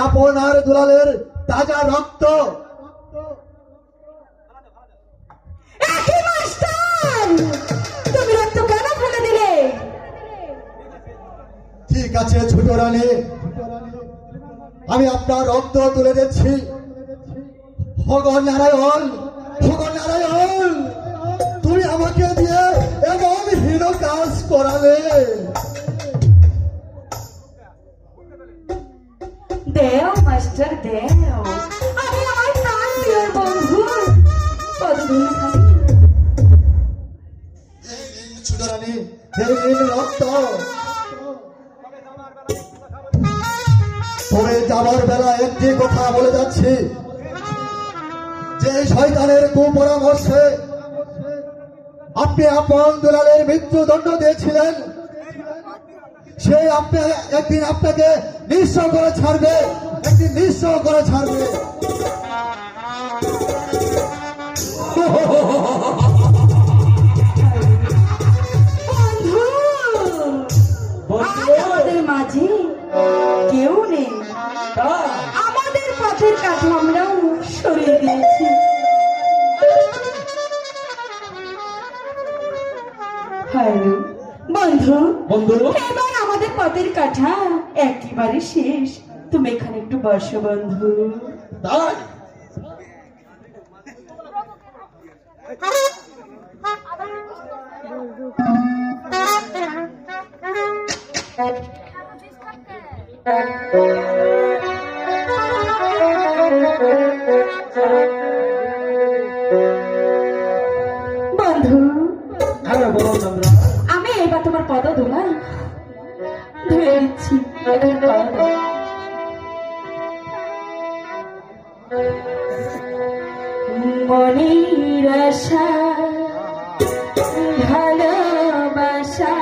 আপনার দুলালের তাজা রক্ত। তুমি রক্ত কেন ফেলে দিলে? ঠিক আছে ছোট রানী, আমি আপনার রক্ত তুলে দিচ্ছি। ভগবান নারায়ণ, ভগবান নারায়ণ, তুমি আমাকে দিয়ে এমন হীন কাজ করালে। দেও মাস্টার দেও, আমি আমার প্রাণ প্রিয় বন্ধু পদধূলি খাই। ছোট রানী, এই রক্ত। তবে যাবার বেলা একটি কথা বলে যাচ্ছি, যে শয়তানের কুপরামর্শে আপনি আপন দুলালের মৃত্যুদণ্ড দিয়েছিলেন, সে একদিন আপনাকে নিঃস্ব করে ছাড়বে, একদিন নিঃস্ব করে ছাড়বে। আমাদের মাঝে কেউ নেই, আমাদের পথের কাছে আমরাও সরিয়ে দিয়েছি। বন্ধু বন্ধু, এবার আমাদের পথের কাঠা একেবারে শেষ। তুমি এখানে একটু বসো বন্ধু। তাই বন্ধু, হ্যাঁ বলো চন্দ্রা। আমি এবার তোমার পদ ধুলা ধুয়ে দিচ্ছি। এখন পা দাও। মনের আশা ভালোবাসা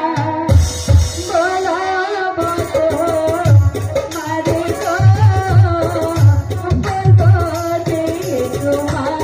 বলবো তোমারে গো, বলবো যে তোমার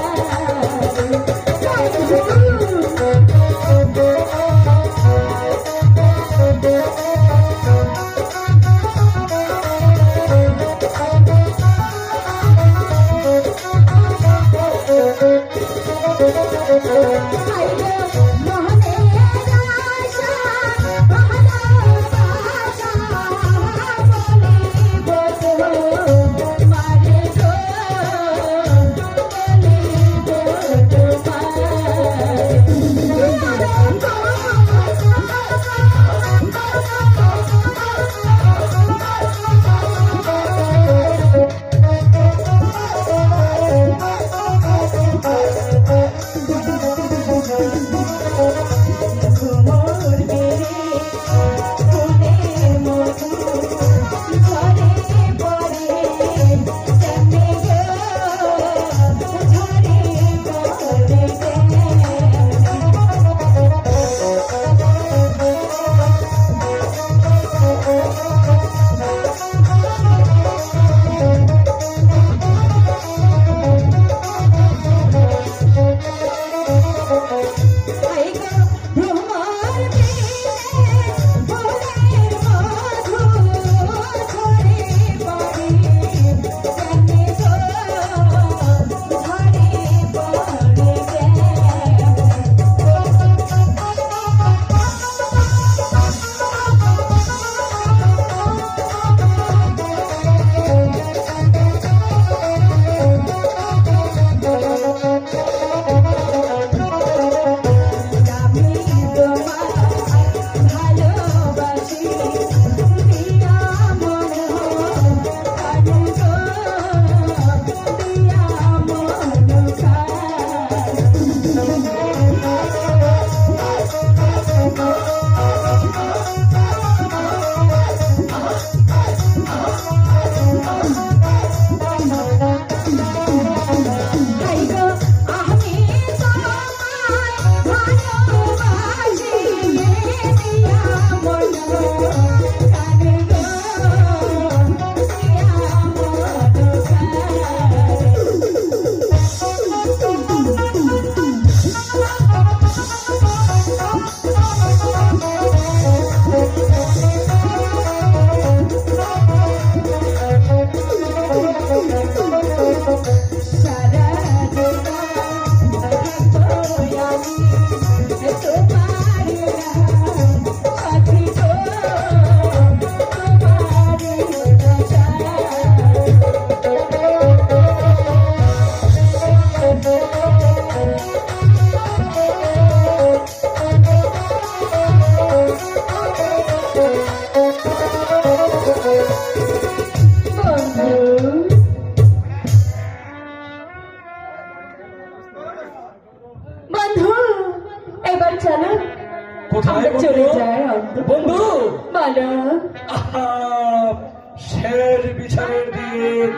দিন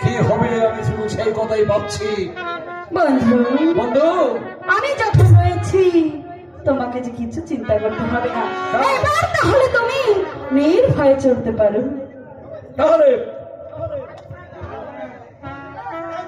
কি হবে আমি শুধু সেই কথাই ভাবছি। বন্ধু, বন্ধু আমি যখন রয়েছি তোমাকে যে কিছু চিন্তা করতে হবে না। এবার তাহলে তুমি নির্ভয়ে চলতে পারো। তাহলে